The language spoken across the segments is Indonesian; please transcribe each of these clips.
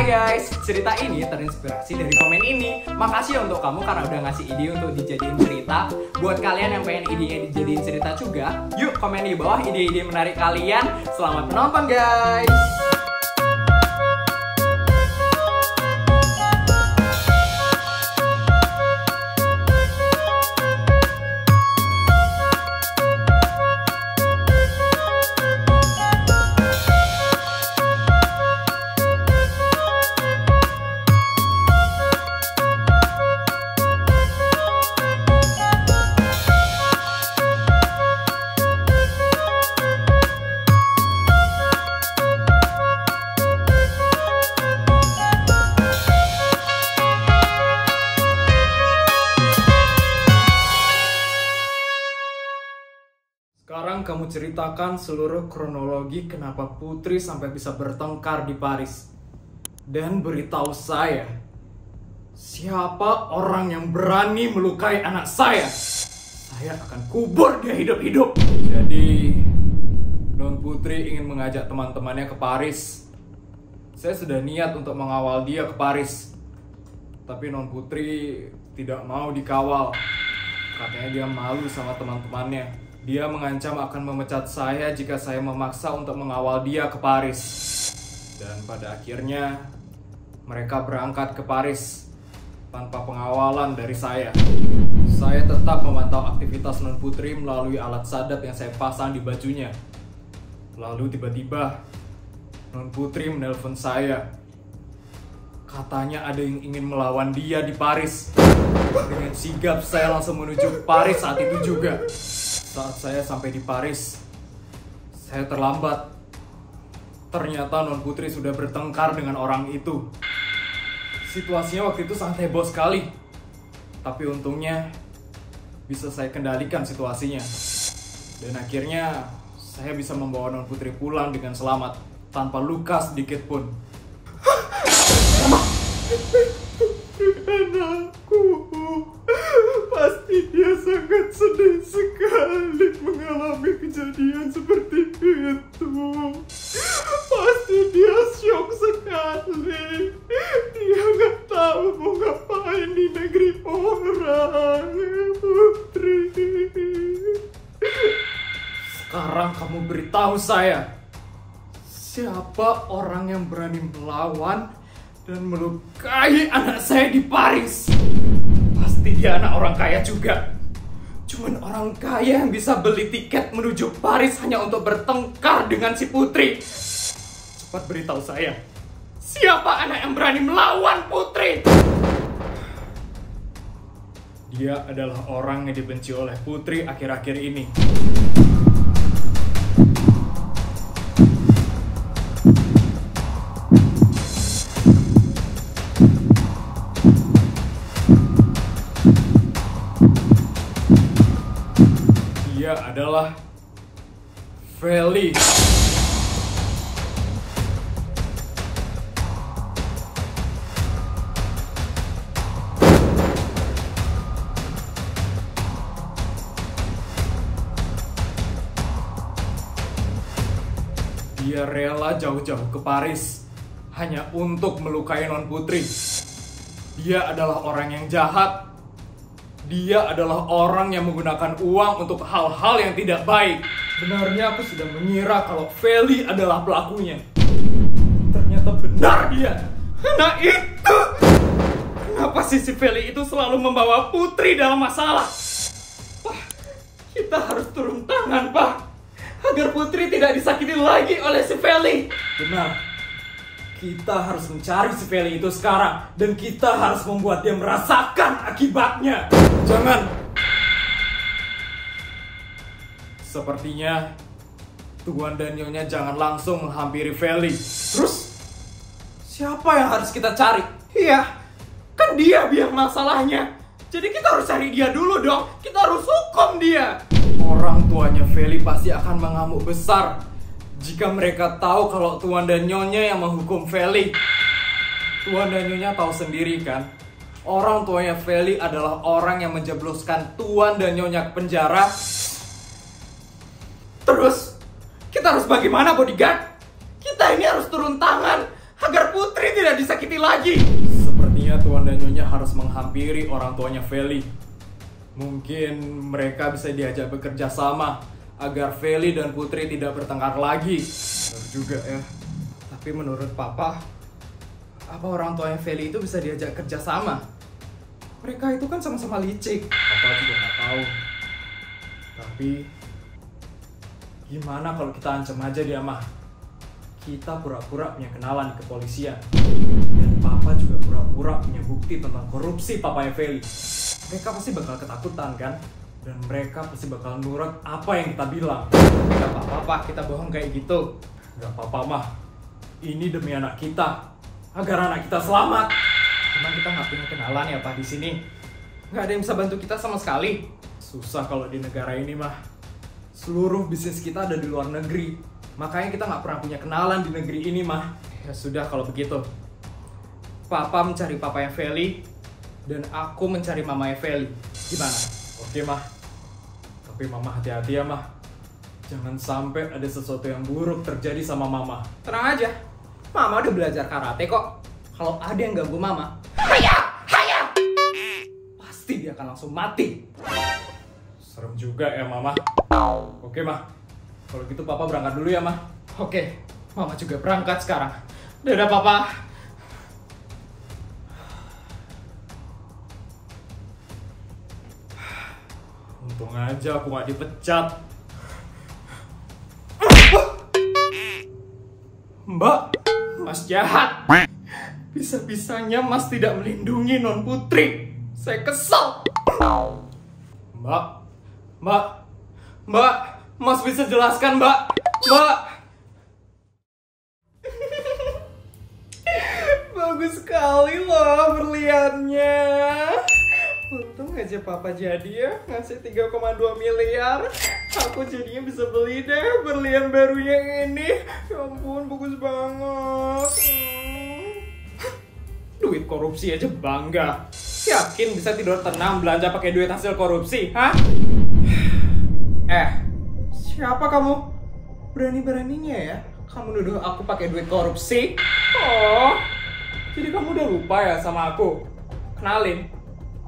Hai guys, cerita ini terinspirasi dari komen ini. Makasih ya untuk kamu karena udah ngasih ide untuk dijadiin cerita. Buat kalian yang pengen idenya dijadiin cerita juga, yuk komen di bawah ide-ide menarik kalian. Selamat menonton guys. Sekarang kamu ceritakan seluruh kronologi kenapa Putri sampai bisa bertengkar di Paris. Dan beritahu saya, siapa orang yang berani melukai anak saya? Saya akan kubur dia hidup-hidup. Jadi, Non Putri ingin mengajak teman-temannya ke Paris. Saya sudah niat untuk mengawal dia ke Paris. Tapi Non Putri tidak mau dikawal. Katanya dia malu sama teman-temannya. Dia mengancam akan memecat saya jika saya memaksa untuk mengawal dia ke Paris. Dan pada akhirnya, mereka berangkat ke Paris tanpa pengawalan dari saya. Saya tetap memantau aktivitas Non Putri melalui alat sadap yang saya pasang di bajunya. Lalu tiba-tiba, Non Putri menelpon saya. Katanya ada yang ingin melawan dia di Paris. Dengan sigap saya langsung menuju Paris saat itu juga. Saat saya sampai di Paris, saya terlambat. Ternyata Non Putri sudah bertengkar dengan orang itu. Situasinya waktu itu sangat heboh sekali. Tapi untungnya bisa saya kendalikan situasinya. Dan akhirnya saya bisa membawa Non Putri pulang dengan selamat tanpa luka sedikit pun. Anakku, pasti dia sangat sedih sekali mengalami kejadian seperti itu. Pasti dia syok sekali. Dia nggak tahu mau ngapain di negeri orang, Putri. Sekarang kamu beritahu saya, siapa orang yang berani melawan dan melukai anak saya di Paris? Pasti dia anak orang kaya juga. Cuman orang kaya yang bisa beli tiket menuju Paris hanya untuk bertengkar dengan si Putri. Cepat beritahu saya, siapa anak yang berani melawan Putri? Dia adalah orang yang dibenci oleh Putri akhir-akhir ini. Dia adalah Feli. Dia rela jauh-jauh ke Paris hanya untuk melukai Non Putri. Dia adalah orang yang jahat. Dia adalah orang yang menggunakan uang untuk hal-hal yang tidak baik. Sebenarnya aku sudah mengira kalau Feli adalah pelakunya. Ternyata benar dia. Nah itu. Kenapa sih si Feli itu selalu membawa Putri dalam masalah? Wah, kita harus turun tangan, Pak. Agar Putri tidak disakiti lagi oleh si Feli. Benar. Kita harus mencari si Feli itu sekarang. Dan kita harus membuat dia merasakan akibatnya. Jangan. Sepertinya Tuan dan Nyonya jangan langsung menghampiri Feli. Terus siapa yang harus kita cari? Iya, kan dia biang masalahnya. Jadi kita harus cari dia dulu dong. Kita harus hukum dia. Orang tuanya Feli pasti akan mengamuk besar jika mereka tahu kalau Tuan dan Nyonya yang menghukum Feli. Tuan dan Nyonya tahu sendiri kan, orang tuanya Feli adalah orang yang menjebloskan Tuan dan Nyonya ke penjara. Terus, kita harus bagaimana, bodyguard? Kita ini harus turun tangan. agar Putri tidak disakiti lagi. Sepertinya Tuan dan Nyonya harus menghampiri orang tuanya Feli. Mungkin mereka bisa diajak bekerja sama agar Feli dan Putri tidak bertengkar lagi. Benar juga ya. Tapi menurut Papa, apa orang tuanya Feli itu bisa diajak kerja sama? Mereka itu kan sama-sama licik. Papa juga nggak tahu. Tapi gimana kalau kita ancam aja dia, Mah? Kita pura-pura punya kenalan di kepolisian. Dan Papa juga pura-pura punya bukti tentang korupsi papanya Feli. Mereka pasti bakal ketakutan kan? Dan mereka pasti bakal nurut apa yang kita bilang. Gak apa-apa kita bohong kayak gitu. Gak apa-apa, Mah. Ini demi anak kita. Agar anak kita selamat. Emang kita nggak punya kenalan ya, Pak, di sini? Nggak ada yang bisa bantu kita sama sekali. Susah kalau di negara ini, Mah. Seluruh bisnis kita ada di luar negeri. Makanya kita nggak pernah punya kenalan di negeri ini, Mah. Ya sudah kalau begitu. Papa mencari papanya Feli, dan aku mencari mamanya Feli. Gimana? Oke, Mah. Tapi Mama hati-hati ya, Mah. Jangan sampai ada sesuatu yang buruk terjadi sama Mama. Tenang aja. Mama udah belajar karate kok. Kalau ada yang ganggu Mama, haya! Pasti dia akan langsung mati. Serem juga ya, Mama. Oke, Mah. Kalau gitu Papa berangkat dulu ya, Mah. Oke, Mama juga berangkat sekarang. Dadah, Papa. Untung aja aku gak dipecat. Mbak, Mas jahat. Bisa-bisanya Mas tidak melindungi Non Putri. Saya kesal. Mbak, Mas bisa jelaskan, Mbak? Bagus sekali loh berliannya. Untung aja Papa jadi ya ngasih 3,2 miliar. Aku jadinya bisa beli deh berlian barunya ini. Ya ampun, bagus banget. Duit korupsi aja bangga. Yakin bisa tidur tenang belanja pakai duit hasil korupsi, hah? Siapa kamu? Berani-beraninya ya kamu nuduh aku pakai duit korupsi? Oh, jadi kamu udah lupa ya sama aku? Kenalin,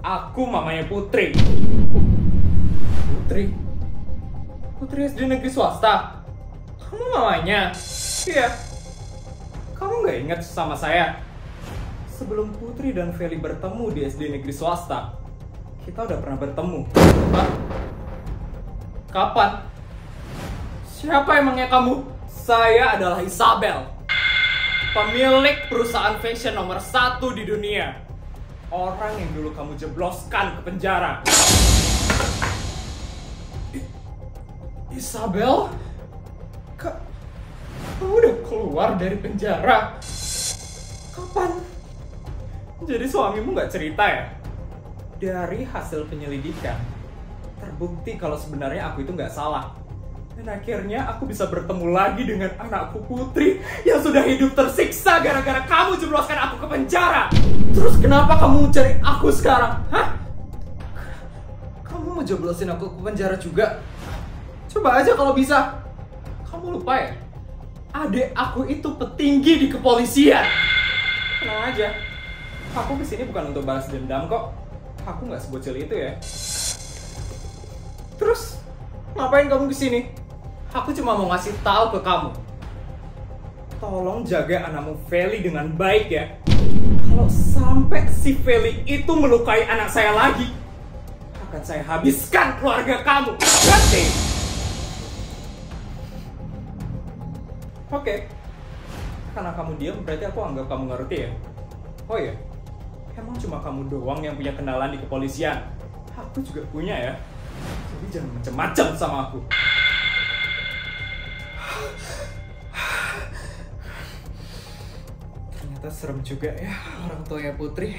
aku mamanya Putri. Putri SD negeri swasta? Kamu mamanya? Iya. Kamu nggak ingat sama saya? Sebelum Putri dan Feli bertemu di SD negeri swasta, kita udah pernah bertemu. Hah? Kapan? Siapa emangnya kamu? Saya adalah Isabel, pemilik perusahaan fashion nomor 1 di dunia. Orang yang dulu kamu jebloskan ke penjara. Isabel? Kamu udah keluar dari penjara? Kapan? Jadi suamimu nggak cerita ya? Dari hasil penyelidikan, terbukti kalau sebenarnya aku itu nggak salah. Dan akhirnya aku bisa bertemu lagi dengan anakku Putri yang sudah hidup tersiksa gara-gara kamu jebloskan aku ke penjara. Terus kenapa kamu cari aku sekarang? Hah? Kamu mau jeblosin aku ke penjara juga? Coba aja kalau bisa. Kamu lupa ya? Adik aku itu petinggi di kepolisian. Tenang aja. Aku kesini bukan untuk balas dendam kok. Aku nggak sebocil itu ya. Terus ngapain kamu kesini? Aku cuma mau ngasih tahu ke kamu. Tolong jaga anakmu Feli dengan baik ya. Kalau sampai si Feli itu melukai anak saya lagi, akan saya habiskan keluarga kamu. Ngerti? Oke. Karena kamu diam berarti aku anggap kamu ngerti ya. Oh iya. Emang cuma kamu doang yang punya kenalan di kepolisian? Aku juga punya ya. Jadi jangan macem-macem sama aku. Ternyata serem juga ya orang tuanya Putri.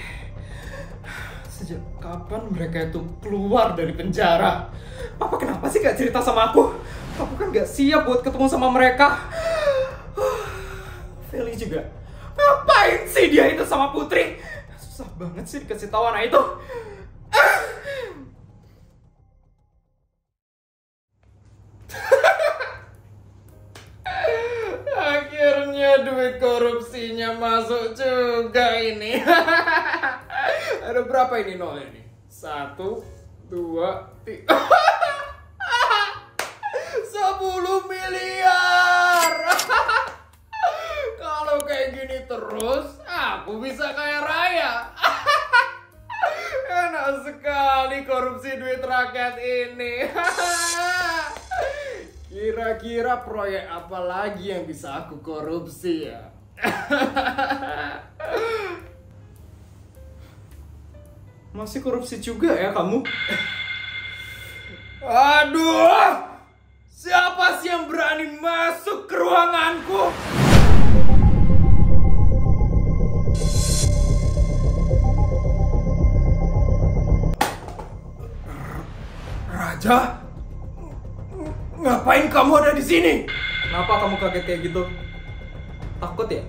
Sejak kapan mereka itu keluar dari penjara? Papa kenapa sih gak cerita sama aku? Aku kan gak siap buat ketemu sama mereka. Feli juga. Ngapain sih dia itu sama Putri? Susah banget sih dikasih tahu anak itu. Akhirnya duit korupsinya juga ini. Ada berapa ini nol ini? 1, 2, 3. 10 miliar. Kalau kayak gini terus, aku bisa kaya raya. Enak sekali korupsi duit rakyat ini. Kira-kira proyek apa lagi yang bisa aku korupsi ya? Masih korupsi juga ya kamu? Aduh! Siapa sih yang berani masuk ke ruanganku? Raja? Ngapain kamu ada di sini? Kenapa kamu kaget kayak gitu? Takut ya?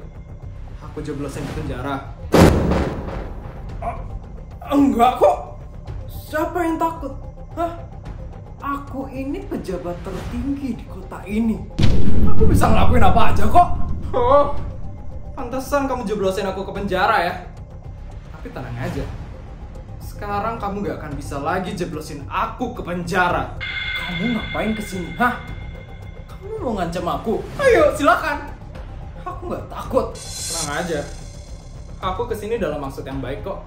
Aku jeblosin ke penjara. Enggak kok. Siapa yang takut? Hah? Aku ini pejabat tertinggi di kota ini. Aku bisa ngelakuin apa aja kok. Oh, pantesan kamu jeblosin aku ke penjara ya. Tapi tenang aja. Sekarang kamu gak akan bisa lagi jeblosin aku ke penjara. Kamu ngapain kesini? Hah? Kamu mau ngancam aku? Ayo, silakan. Aku gak takut. Tenang aja. Aku kesini dalam maksud yang baik kok.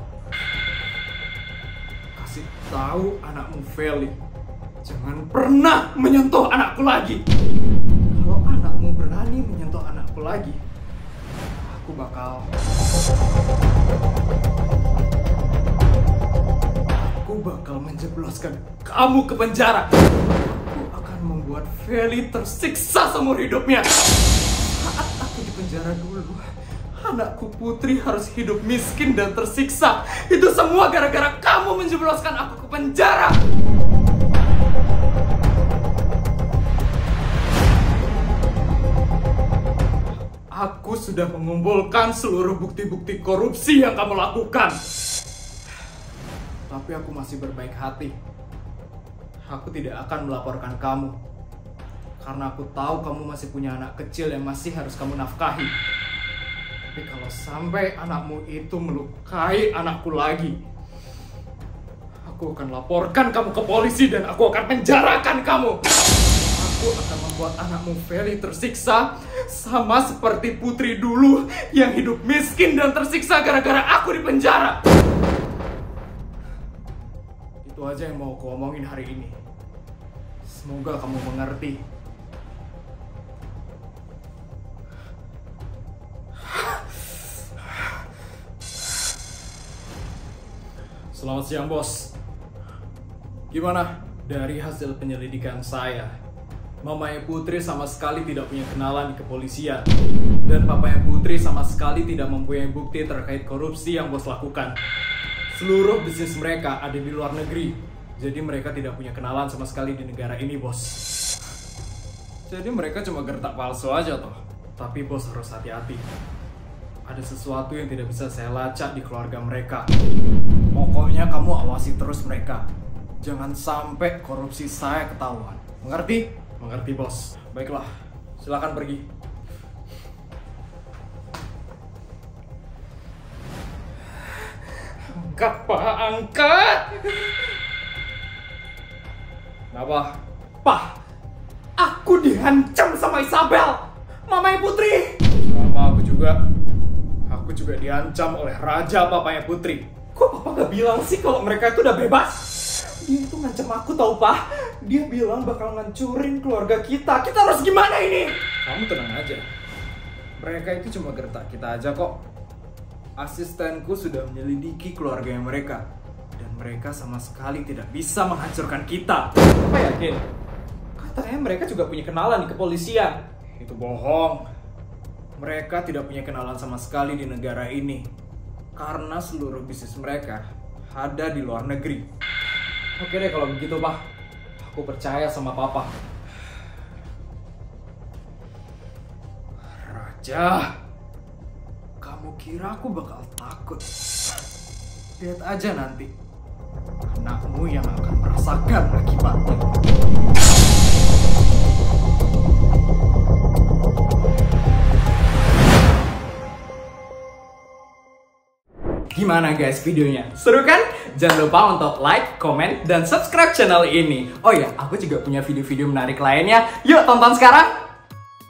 Kasih tahu anakmu Feli, jangan pernah menyentuh anakku lagi. Kalau anakmu berani menyentuh anakku lagi, aku bakal menjebloskan kamu ke penjara. Aku akan membuat Feli tersiksa seumur hidupnya. Saat aku di penjara dulu, anakku Putri harus hidup miskin dan tersiksa. Itu semua gara-gara kamu menjebloskan aku ke penjara. Aku sudah mengumpulkan seluruh bukti-bukti korupsi yang kamu lakukan. Tapi aku masih berbaik hati. Aku tidak akan melaporkan kamu. Karena aku tahu kamu masih punya anak kecil yang masih harus kamu nafkahi. Tapi kalau sampai anakmu itu melukai anakku lagi, aku akan laporkan kamu ke polisi dan aku akan penjarakan kamu. Aku akan membuat anakmu Feli tersiksa sama seperti Putri dulu yang hidup miskin dan tersiksa gara-gara aku di penjara. Itu aja yang mau aku omongin hari ini. Semoga kamu mengerti. Selamat siang, bos. Gimana? Dari hasil penyelidikan saya, mamanya Putri sama sekali tidak punya kenalan di kepolisian. Dan papanya Putri sama sekali tidak mempunyai bukti terkait korupsi yang bos lakukan. Seluruh bisnis mereka ada di luar negeri. Jadi mereka tidak punya kenalan sama sekali di negara ini, bos. Jadi mereka cuma gertak palsu aja toh. Tapi bos harus hati-hati. Ada sesuatu yang tidak bisa saya lacak di keluarga mereka. Pokoknya kamu awasi terus mereka. Jangan sampai korupsi saya ketahuan. Mengerti? Mengerti, bos. Baiklah, silakan pergi. Angkat, Pak, angkat! Kenapa? Pak, aku dihancam sama Isabel, mamanya Putri. Sama aku juga. Aku juga diancam oleh raja papanya Putri. Kok papa gak bilang sih kalau mereka itu udah bebas? Dia itu ngancam aku tau, Pak. Dia bilang bakal ngancurin keluarga kita. Kita harus gimana ini? Kamu tenang aja. Mereka itu cuma gertak kita aja kok. Asistenku sudah menyelidiki keluarga mereka. Dan mereka sama sekali tidak bisa menghancurkan kita. Apa yakin? Katanya mereka juga punya kenalan di kepolisian. Itu bohong. Mereka tidak punya kenalan sama sekali di negara ini. Karena seluruh bisnis mereka ada di luar negeri. Oke deh kalau begitu, Pak. Aku percaya sama Papa. Raja, kamu kira aku bakal takut? Lihat aja nanti. Anakmu yang akan merasakan akibatnya. Gimana guys videonya? Seru kan? Jangan lupa untuk like, comment, dan subscribe channel ini. Oh ya, aku juga punya video-video menarik lainnya. Yuk tonton sekarang!